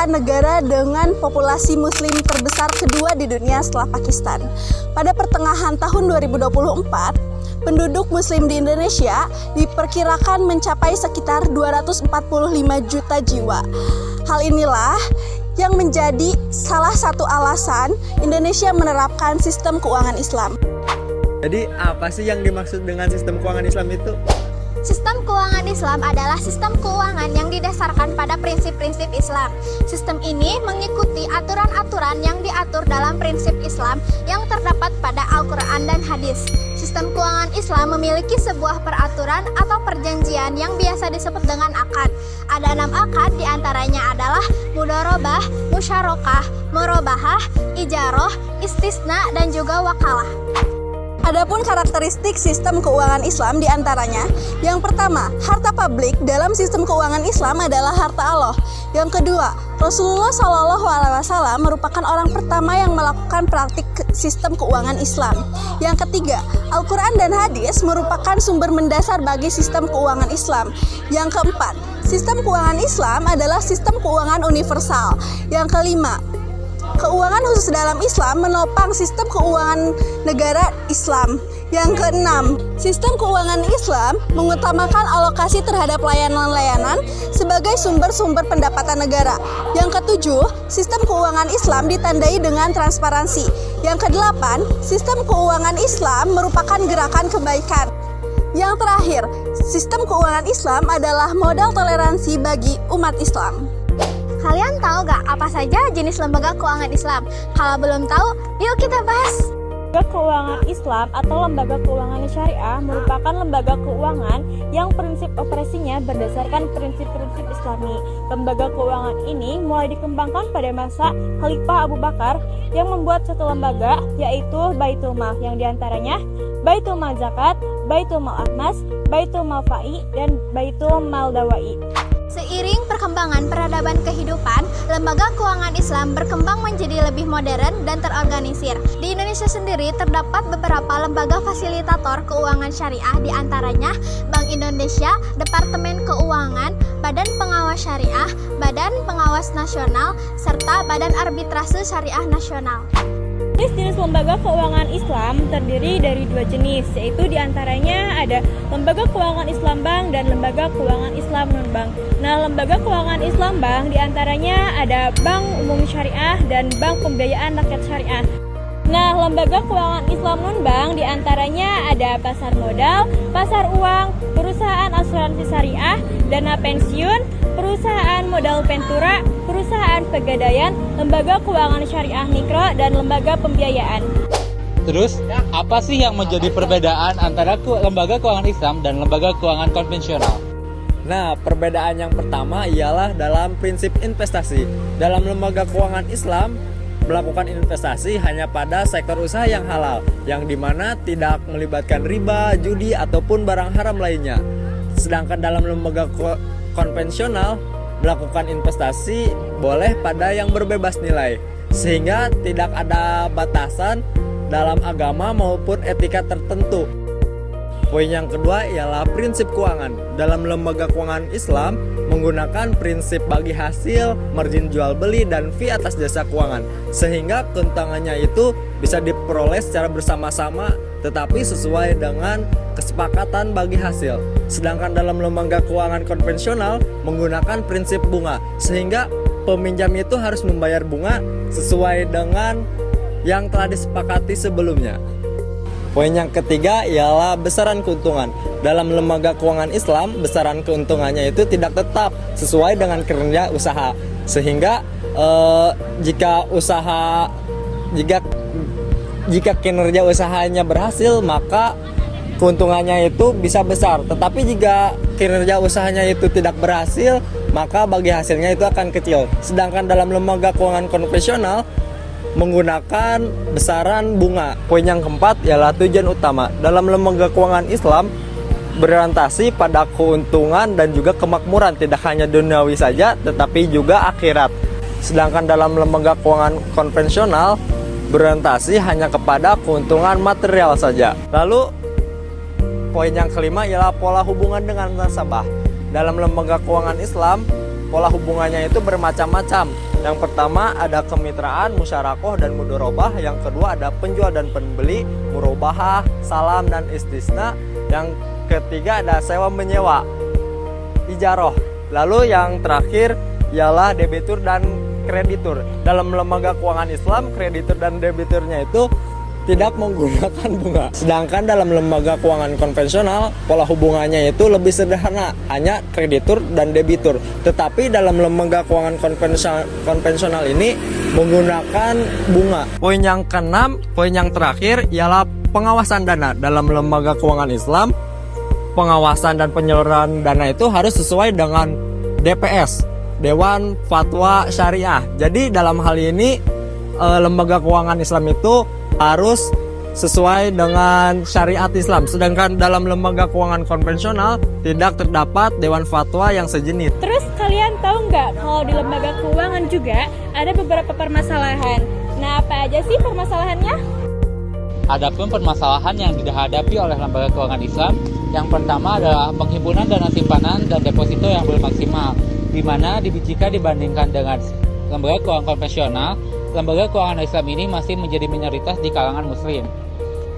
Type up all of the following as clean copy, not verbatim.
negara dengan populasi muslim terbesar kedua di dunia setelah Pakistan. Pada pertengahan tahun 2024, penduduk muslim di Indonesia diperkirakan mencapai sekitar 245 juta jiwa. Hal inilah yang menjadi salah satu alasan Indonesia menerapkan sistem keuangan Islam. Jadi apa sih yang dimaksud dengan sistem keuangan Islam itu? Sistem keuangan Islam adalah sistem keuangan yang didasarkan pada prinsip-prinsip Islam. Sistem ini mengikuti aturan-aturan yang diatur dalam prinsip Islam yang terdapat pada Al-Quran dan Hadis. Sistem keuangan Islam memiliki sebuah peraturan atau perjanjian yang biasa disebut dengan akad. Ada 6 akad, diantaranya adalah mudharabah, musyarakah, murabahah, ijaroh, istisna, dan juga wakalah. Adapun karakteristik sistem keuangan Islam diantaranya, yang pertama, harta publik dalam sistem keuangan Islam adalah harta Allah. Yang kedua, Rasulullah SAW merupakan orang pertama yang melakukan praktik sistem keuangan Islam. Yang ketiga, Al-Quran dan Hadis merupakan sumber mendasar bagi sistem keuangan Islam. Yang keempat, sistem keuangan Islam adalah sistem keuangan universal. Yang kelima, keuangan khusus dalam Islam menopang sistem keuangan negara Islam. Yang keenam, sistem keuangan Islam mengutamakan alokasi terhadap layanan-layanan sebagai sumber-sumber pendapatan negara. Yang ketujuh, sistem keuangan Islam ditandai dengan transparansi. Yang kedelapan, sistem keuangan Islam merupakan gerakan kebaikan. Yang terakhir, sistem keuangan Islam adalah modal toleransi bagi umat Islam. Kalian tahu gak apa saja jenis lembaga keuangan Islam? Kalau belum tahu, yuk kita bahas. Lembaga keuangan Islam atau lembaga keuangan syariah merupakan lembaga keuangan yang prinsip operasinya berdasarkan prinsip-prinsip Islami. Lembaga keuangan ini mulai dikembangkan pada masa Khalifah Abu Bakar yang membuat satu lembaga, yaitu Baitul Mal, yang diantaranya Baitul Mal Zakat, Baitul Mal Ahmas, Baitul Mal Fa'i, dan Baitul Mal Dawai. Seiring perkembangan peradaban kehidupan, lembaga keuangan Islam berkembang menjadi lebih modern dan terorganisir. Di Indonesia sendiri terdapat beberapa lembaga fasilitator keuangan syariah, diantaranya Bank Indonesia, Departemen Keuangan, Badan Pengawas Syariah, Badan Pengawas Nasional, serta Badan Arbitrase Syariah Nasional. Jenis lembaga keuangan Islam terdiri dari 2 jenis, yaitu diantaranya ada lembaga keuangan Islam Bank dan lembaga keuangan Islam Non-Bank. Nah, lembaga keuangan Islam Bank diantaranya ada Bank Umum Syariah dan Bank Pembiayaan Rakyat Syariah. Nah, lembaga keuangan Islam Non-Bank diantaranya ada pasar modal, pasar uang, perusahaan asuransi syariah, dana pensiun, perusahaan modal ventura, perusahaan pegadaian, lembaga keuangan syariah mikro, dan lembaga pembiayaan. Terus, apa sih yang menjadi perbedaan antara lembaga keuangan Islam dan lembaga keuangan konvensional? Nah, perbedaan yang pertama ialah dalam prinsip investasi. Dalam lembaga keuangan Islam, melakukan investasi hanya pada sektor usaha yang halal, yang dimana tidak melibatkan riba, judi, ataupun barang haram lainnya. Sedangkan dalam lembaga konvensional, melakukan investasi boleh pada yang berbebas nilai, sehingga tidak ada batasan dalam agama maupun etika tertentu. Poin yang kedua ialah prinsip keuangan. Dalam lembaga keuangan Islam menggunakan prinsip bagi hasil, margin jual beli, dan fee atas jasa keuangan, sehingga keuntungannya itu bisa diperoleh secara bersama-sama tetapi sesuai dengan kesepakatan bagi hasil. Sedangkan dalam lembaga keuangan konvensional menggunakan prinsip bunga, sehingga peminjam itu harus membayar bunga sesuai dengan yang telah disepakati sebelumnya. Poin yang ketiga ialah besaran keuntungan. Dalam lembaga keuangan Islam, besaran keuntungannya itu tidak tetap sesuai dengan kinerja usaha. Sehingga jika kinerja usahanya berhasil, maka keuntungannya itu bisa besar. Tetapi jika kinerja usahanya itu tidak berhasil, maka bagi hasilnya itu akan kecil. Sedangkan dalam lembaga keuangan konvensional menggunakan besaran bunga. Poin yang keempat ialah tujuan utama. Dalam lembaga keuangan Islam berorientasi pada keuntungan dan juga kemakmuran, tidak hanya duniawi saja tetapi juga akhirat. Sedangkan dalam lembaga keuangan konvensional berorientasi hanya kepada keuntungan material saja. Lalu poin yang kelima ialah pola hubungan dengan nasabah. Dalam lembaga keuangan Islam, pola hubungannya itu bermacam-macam. Yang pertama ada kemitraan, musyarakoh, dan mudorobah. Yang kedua ada penjual dan pembeli, murobahah, salam, dan istisna. Yang ketiga ada sewa menyewa, ijaroh. Lalu yang terakhir ialah debitur dan kreditur. Dalam lembaga keuangan Islam, kreditur dan debiturnya itu tidak menggunakan bunga. Sedangkan dalam lembaga keuangan konvensional, pola hubungannya itu lebih sederhana, hanya kreditur dan debitur. Tetapi dalam lembaga keuangan konvensional ini menggunakan bunga. Poin yang keenam, poin yang terakhir ialah pengawasan dana. Dalam lembaga keuangan Islam, pengawasan dan penyaluran dana itu harus sesuai dengan DPS, Dewan Fatwa Syariah. Jadi dalam hal ini lembaga keuangan Islam itu harus sesuai dengan syariat Islam. Sedangkan dalam lembaga keuangan konvensional tidak terdapat Dewan Fatwa yang sejenis. Terus kalian tahu nggak kalau di lembaga keuangan juga ada beberapa permasalahan. Nah, apa aja sih permasalahannya? Adapun permasalahan yang dihadapi oleh lembaga keuangan Islam, yang pertama adalah penghimpunan dana simpanan dan deposito yang belum maksimal, di mana jika dibandingkan dengan lembaga keuangan konvensional, lembaga keuangan Islam ini masih menjadi minoritas di kalangan Muslim.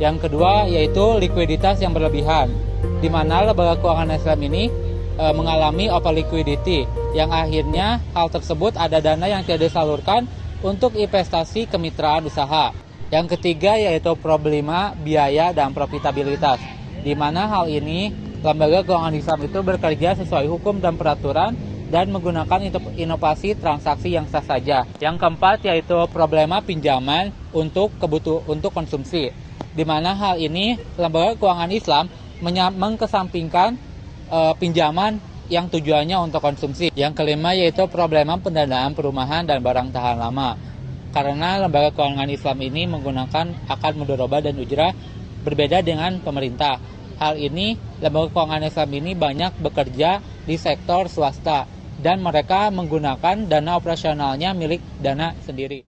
Yang kedua yaitu likuiditas yang berlebihan, di mana lembaga keuangan Islam ini mengalami over liquidity, yang akhirnya hal tersebut ada dana yang tidak disalurkan untuk investasi kemitraan usaha. Yang ketiga yaitu problema biaya dan profitabilitas, di mana hal ini lembaga keuangan Islam itu bekerja sesuai hukum dan peraturan dan menggunakan inovasi transaksi yang sah saja. Yang keempat yaitu problema pinjaman untuk konsumsi, di mana hal ini lembaga keuangan Islam mengkesampingkan pinjaman yang tujuannya untuk konsumsi. Yang kelima yaitu problema pendanaan perumahan dan barang tahan lama, karena lembaga keuangan Islam ini menggunakan akad mudharabah dan ujrah berbeda dengan pemerintah. Hal ini lembaga keuangan Islam ini banyak bekerja di sektor swasta dan mereka menggunakan dana operasionalnya milik dana sendiri.